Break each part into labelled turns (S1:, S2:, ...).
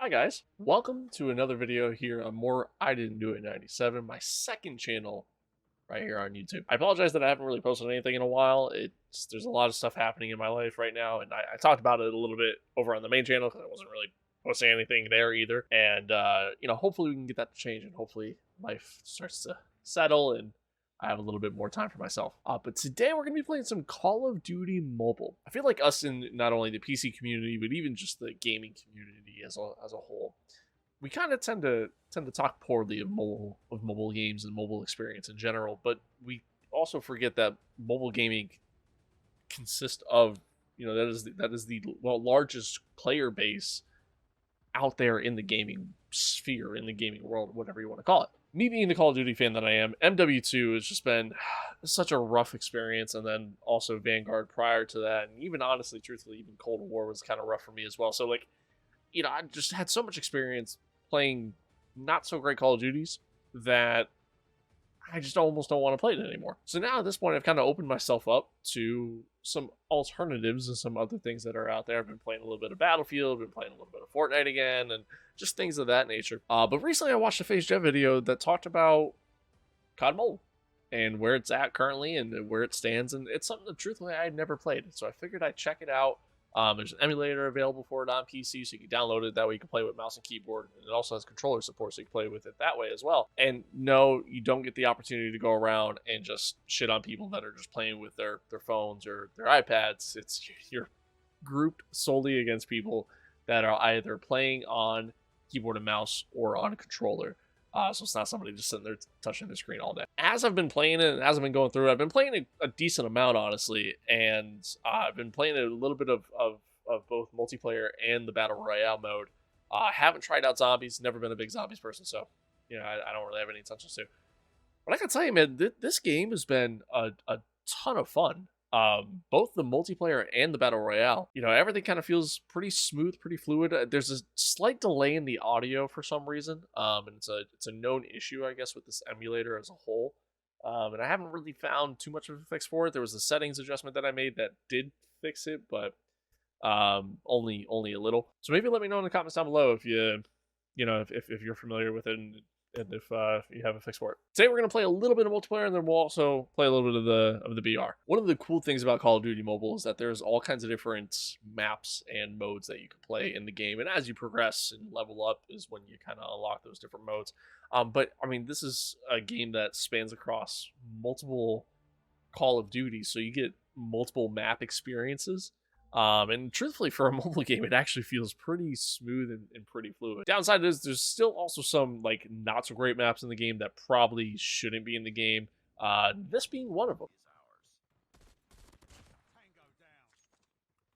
S1: Hi guys, welcome to another video here on more I Didn't Do It 97, my second channel right here on YouTube. I apologize that I haven't really posted anything in a while. There's a lot of stuff happening in my life right now, and I talked about it a little bit over on the main channel because I wasn't really posting anything there either. And hopefully we can get that to change, and hopefully life starts to settle and I have a little bit more time for myself. But today we're going to be playing some Call of Duty Mobile. I feel like us in not only the PC community, but even just the gaming community as a whole, we kind of tend to talk poorly of mobile games and mobile experience in general. But we also forget that mobile gaming consists of that is the largest player base out there in the gaming sphere, in the gaming world, whatever you want to call it. Me being the Call of Duty fan that I am, MW2 has just been such a rough experience, and then also Vanguard prior to that, and even honestly, truthfully, even Cold War was kind of rough for me as well. So I just had so much experience playing not so great Call of Duties that I just almost don't want to play it anymore. So now at this point, I've kind of opened myself up to some alternatives and some other things that are out there. I've been playing a little bit of Battlefield, been playing a little bit of Fortnite again, and just things of that nature. But recently I watched a Phase Jet video that talked about COD Mobile and where it's at currently and where it stands. And it's something that truthfully I had never played. So I figured I'd check it out. There's an emulator available for it on PC, so you can download it. That way you can play with mouse and keyboard. And it also has controller support, so you can play with it that way as well. And no, you don't get the opportunity to go around and just shit on people that are just playing with their phones or their iPads. You're grouped solely against people that are either playing on keyboard and mouse or on a controller. So it's not somebody just sitting there touching the screen all day. As I've been playing it and as I've been going through it, I've been playing a decent amount, honestly. And I've been playing a little bit of both multiplayer and the Battle Royale mode. I haven't tried out zombies, never been a big zombies person, so I don't really have any intentions to. But I can tell you, man, this game has been a ton of fun. Both the multiplayer and the battle royale, everything kind of feels pretty smooth, pretty fluid. There's a slight delay in the audio for some reason, and it's a known issue, I guess, with this emulator as a whole. And I haven't really found too much of a fix for it. There was a settings adjustment that I made that did fix it, but only a little. So maybe let me know in the comments down below if if you're familiar with it and if you have a fix for it. Today we're going to play a little bit of multiplayer, and then we'll also play a little bit of the BR. One of the cool things about Call of Duty Mobile is that there's all kinds of different maps and modes that you can play in the game, and as you progress and level up is when you kind of unlock those different modes. But I mean, this is a game that spans across multiple Call of Duty, so you get multiple map experiences. And truthfully, for a mobile game, it actually feels pretty smooth and pretty fluid. Downside is there's still also some not so great maps in the game that probably shouldn't be in the game. This being one of them.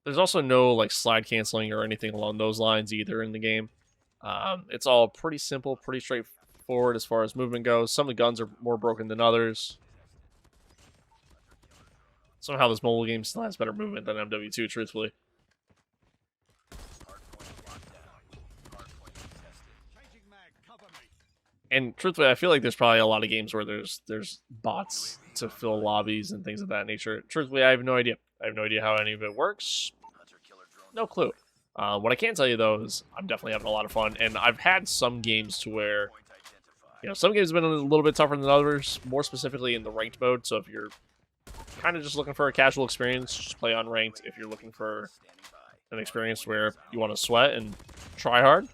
S1: There's also no slide canceling or anything along those lines either in the game. It's all pretty simple, pretty straightforward as far as movement goes. Some of the guns are more broken than others. Somehow this mobile game still has better movement than MW2, truthfully. And truthfully, I feel like there's probably a lot of games where there's bots to fill lobbies and things of that nature. Truthfully, I have no idea. I have no idea how any of it works. No clue. What I can tell you, though, is I'm definitely having a lot of fun. And I've had some games to where, some games have been a little bit tougher than others, more specifically in the ranked mode. So if you're kind of just looking for a casual experience, just play on ranked. If you're looking for an experience where you want to sweat and try hard,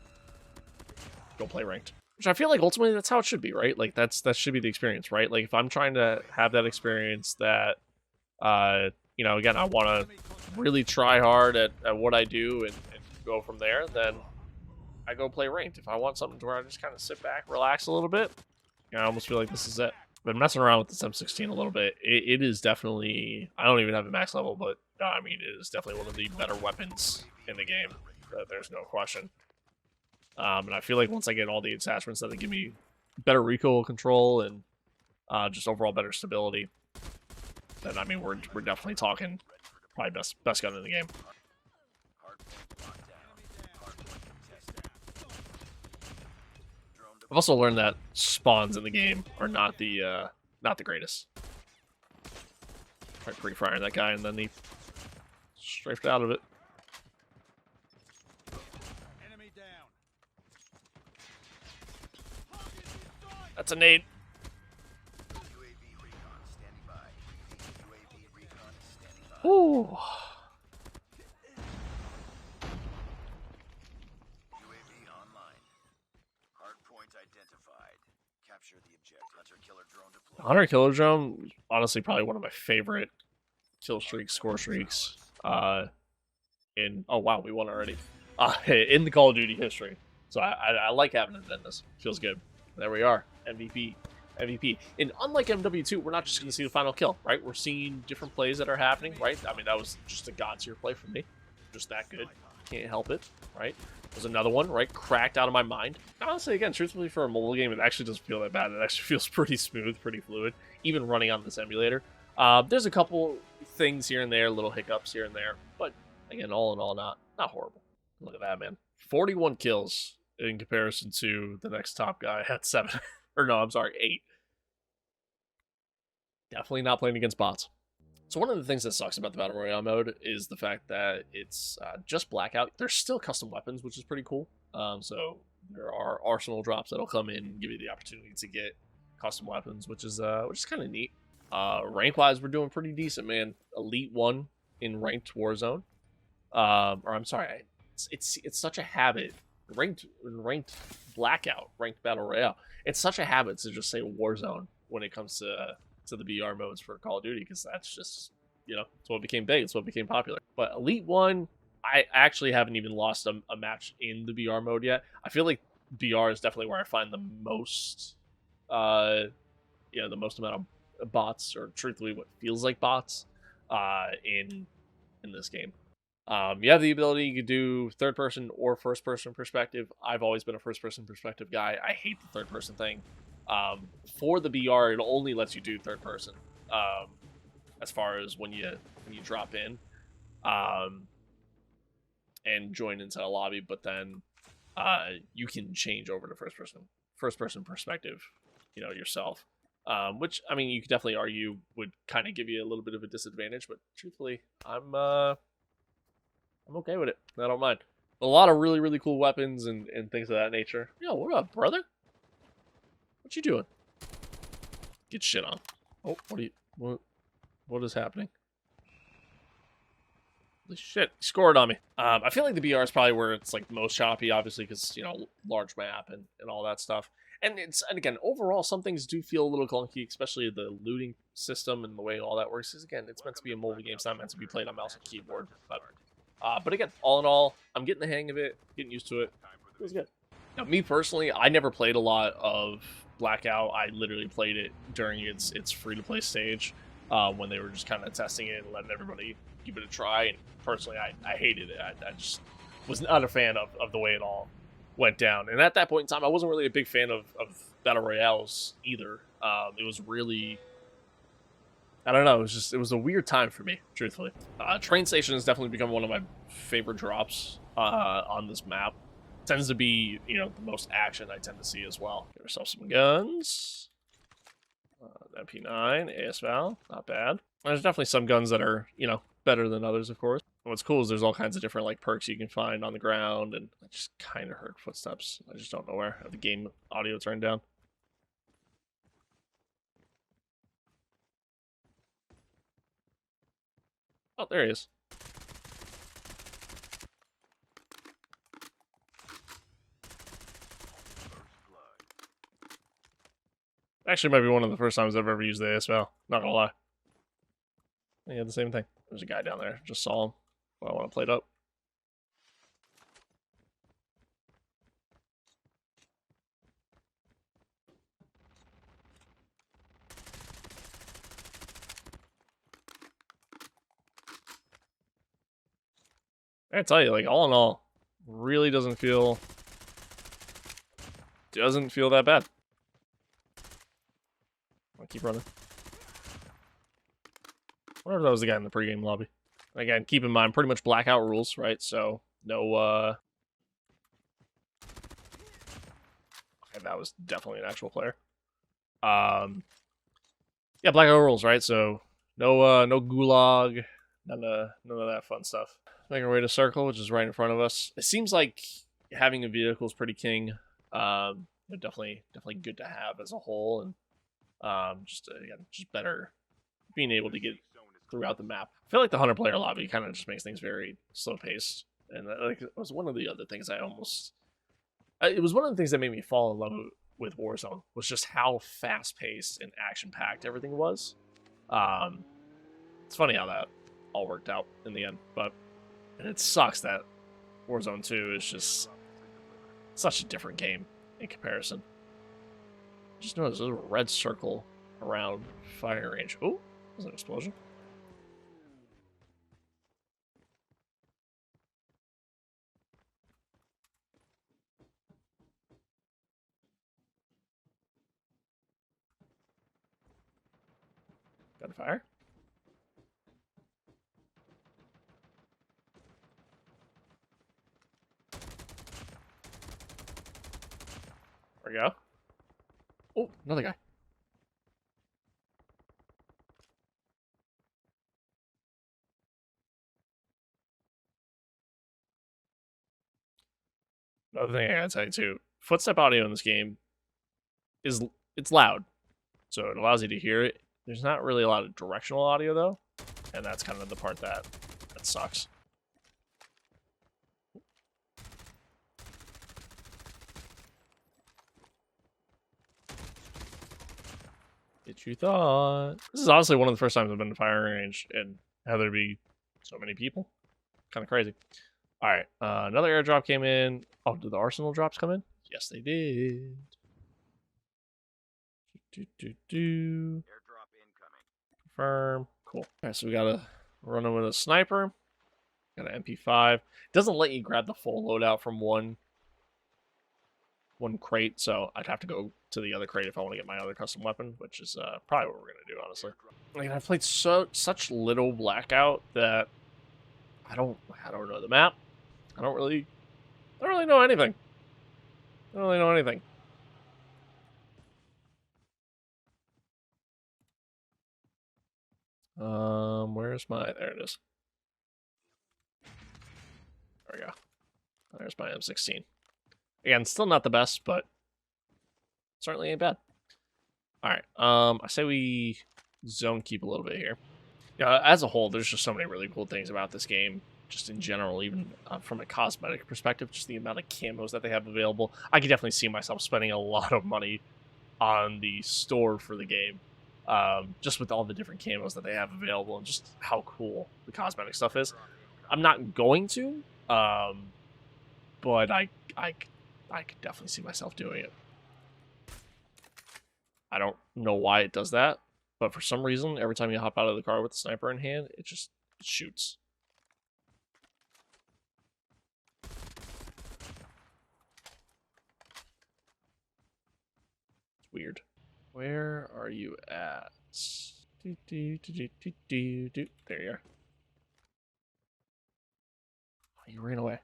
S1: go play ranked. Which I feel like ultimately that's how it should be, right? That should be the experience, right? If I'm trying to have that experience that again, I want to really try hard at what I do and go from there, then I go play ranked. If I want something to where I just kind of sit back, relax a little bit, I almost feel like this is it. Been messing around with this M16 a little bit. It is definitely, I don't even have a max level, but I mean, it is definitely one of the better weapons in the game. There's no question. And I feel like once I get all the attachments that give me better recoil control and just overall better stability, then I mean, we're definitely talking probably best gun in the game. I've also learned that spawns in the game are not the greatest. Tried pre-firing that guy and then he strafed out of it. That's a nade. Ooh. Hunter killer drone, honestly, probably one of my favorite kill streaks, score streaks. Oh wow, we won already. In the Call of Duty history. So I like having it in this. Feels good. There we are, MVP. MVP. And unlike MW2, we're not just going to see the final kill, right? We're seeing different plays that are happening, right? I mean, that was just a god tier play for me. Just that good. Can't help it, right? There's another one, right? Cracked out of my mind. Honestly, again, truthfully, for a mobile game, it actually doesn't feel that bad. It actually feels pretty smooth, pretty fluid, even running on this emulator. There's a couple things here and there, little hiccups here and there, but again, all in all, not horrible. Look at that, man. 41 kills in comparison to the next top guy at 7. Or no, I'm sorry, 8. Definitely not playing against bots. So one of the things that sucks about the Battle Royale mode is the fact that it's just Blackout. There's still custom weapons, which is pretty cool. So there are arsenal drops that'll come in and give you the opportunity to get custom weapons, which is kind of neat. Rank-wise, we're doing pretty decent, man. Elite 1 in Ranked Warzone. Or I'm sorry, it's such a habit. Ranked Blackout, Ranked Battle Royale. It's such a habit to just say Warzone when it comes to the BR modes for Call of Duty, because that's just, it's what became big. It's what became popular. But Elite 1, I actually haven't even lost a match in the BR mode yet. I feel like BR is definitely where I find the most, the most amount of bots, or truthfully what feels like bots, in this game. You have the ability, you could do third person or first person perspective. I've always been a first person perspective guy. I hate the third person thing. For the BR, it only lets you do third person, as far as when you drop in, and join into a lobby. But then, you can change over to first person perspective, yourself. Which, I mean, you could definitely argue would kind of give you a little bit of a disadvantage. But truthfully, I'm okay with it. I don't mind. A lot of really, really cool weapons and things of that nature. Yo, what up, brother? What you doing? Get shit on. Oh, what is happening? Holy shit, he scored on me. I feel like the BR is probably where it's like most choppy, obviously, because, large map and all that stuff. And again, overall, some things do feel a little clunky, especially the looting system and the way all that works. Because again, it's meant to be a mobile game, it's not meant to be played on mouse and keyboard. But again, all in all, I'm getting the hang of it, getting used to it. It was good. Now, me personally, I never played a lot of Blackout. I literally played it during its free-to-play stage, when they were just kind of testing it and letting everybody give it a try. And personally, I hated it. I just was not a fan of the way it all went down. And at that point in time, I wasn't really a big fan of Battle Royales either. It was really... I don't know, it was a weird time for me, truthfully. Train station has definitely become one of my favorite drops on this map. Tends to be, the most action I tend to see as well. Get ourselves some guns. MP9, ASVAL, not bad. There's definitely some guns that are, better than others, of course. And what's cool is there's all kinds of different, perks you can find on the ground, and I just kind of heard footsteps. I just don't know where. I have the game audio turned down. Oh, there he is. Actually, might be one of the first times I've ever used the ASVAL. Not gonna lie. Yeah, the same thing. There's a guy down there. Just saw him. Well, I want to play it up. I tell you, all in all, really doesn't feel that bad. I'll keep running. I wonder if that was the guy in the pregame lobby. Again, keep in mind, pretty much Blackout rules, right? So, no, okay, that was definitely an actual player. Yeah, Blackout rules, right? So, no gulag, none of that fun stuff. Making our way to circle, which is right in front of us. It seems like having a vehicle is pretty king. definitely good to have as a whole, and just again, just better being able to get throughout the map. I feel like the 100-player lobby kind of just makes things very slow paced, and like it was one of the other things it was one of the things that made me fall in love with Warzone was just how fast paced and action packed everything was. Um, it's funny how that all worked out in the end, but it sucks that Warzone 2 is just such a different game in comparison. Just noticed there's a red circle around firing range. Oh, there's an explosion. Gunfire. There we go. Oh, another guy. Another thing I gotta tell you too, footstep audio in this game is it's loud, so it allows you to hear it. There's not really a lot of directional audio though, and that's kind of the part that sucks. Did you thought? This is honestly one of the first times I've been to firing range and have there be so many people. Kind of crazy. All right, another airdrop came in. Oh, did the arsenal drops come in? Yes, they did. Airdrop incoming. Confirm. Cool. All right, so we got to run in with a sniper. Got an MP5. It doesn't let you grab the full loadout from one crate, so I'd have to go to the other crate if I want to get my other custom weapon, which is probably what we're gonna do, honestly. Like, I've played such little Blackout that I don't know the map. I don't really know anything. I don't really know anything. Where's my? There it is. There we go. There's my M16. Again, still not the best, but certainly ain't bad. All right. I say we zone keep a little bit here. As a whole, there's just so many really cool things about this game, just in general, even from a cosmetic perspective, just the amount of camos that they have available. I could definitely see myself spending a lot of money on the store for the game, just with all the different camos that they have available and just how cool the cosmetic stuff is. I'm not going to, but I could definitely see myself doing it. I don't know why it does that, but for some reason, every time you hop out of the car with the sniper in hand, it just shoots. It's weird. Where are you at? There you are. Oh, you ran away.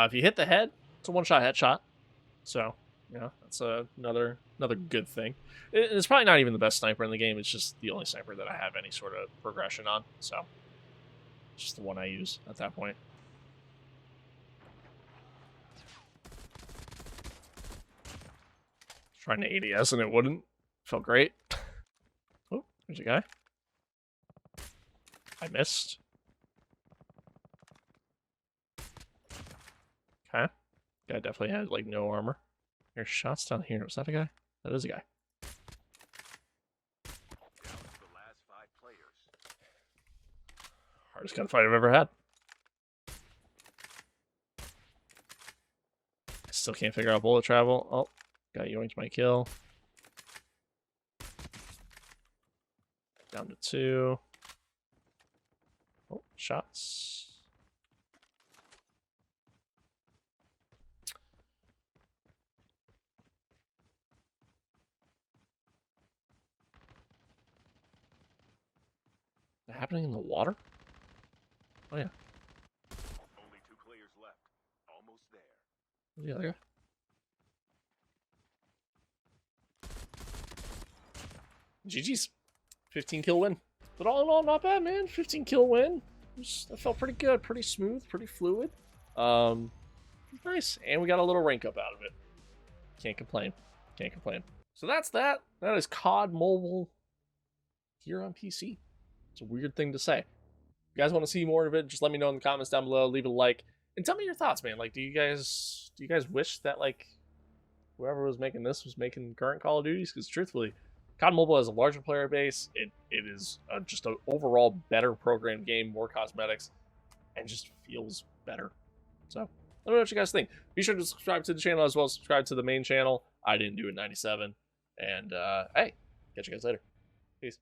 S1: If you hit the head, it's a one-shot headshot. So, that's another good thing. It's probably not even the best sniper in the game. It's just the only sniper that I have any sort of progression on. So, it's just the one I use at that point. Trying to ADS and it wouldn't. Felt great. Oh, there's a guy. I missed. Okay. Guy definitely had, like, no armor. There's shots down here. Was that a guy? That is a guy. Hardest gunfight I've ever had. I still can't figure out bullet travel. Oh, guy yoinked my kill. Down to 2. Oh, shots. Is that happening in the water? Oh, yeah.
S2: Only 2 players left. Almost there.
S1: Where's the other guy? GG's. 15 kill win. But all in all, not bad, man. 15 kill win. That felt pretty good, pretty smooth, pretty fluid. Nice. And we got a little rank up out of it. Can't complain. Can't complain. So that's that. That is COD Mobile here on PC. It's a weird thing to say. If you guys want to see more of it, just let me know in the comments down below. Leave a like. And tell me your thoughts, man. Like, do you guys wish that, like, whoever was making this was making current Call of Duties? Because truthfully, COD Mobile has a larger player base. It is just an overall better programmed game, more cosmetics, and just feels better. So let me know what you guys think. Be sure to subscribe to the channel as well as subscribe to the main channel. I didn't do it 97. And hey, catch you guys later. Peace.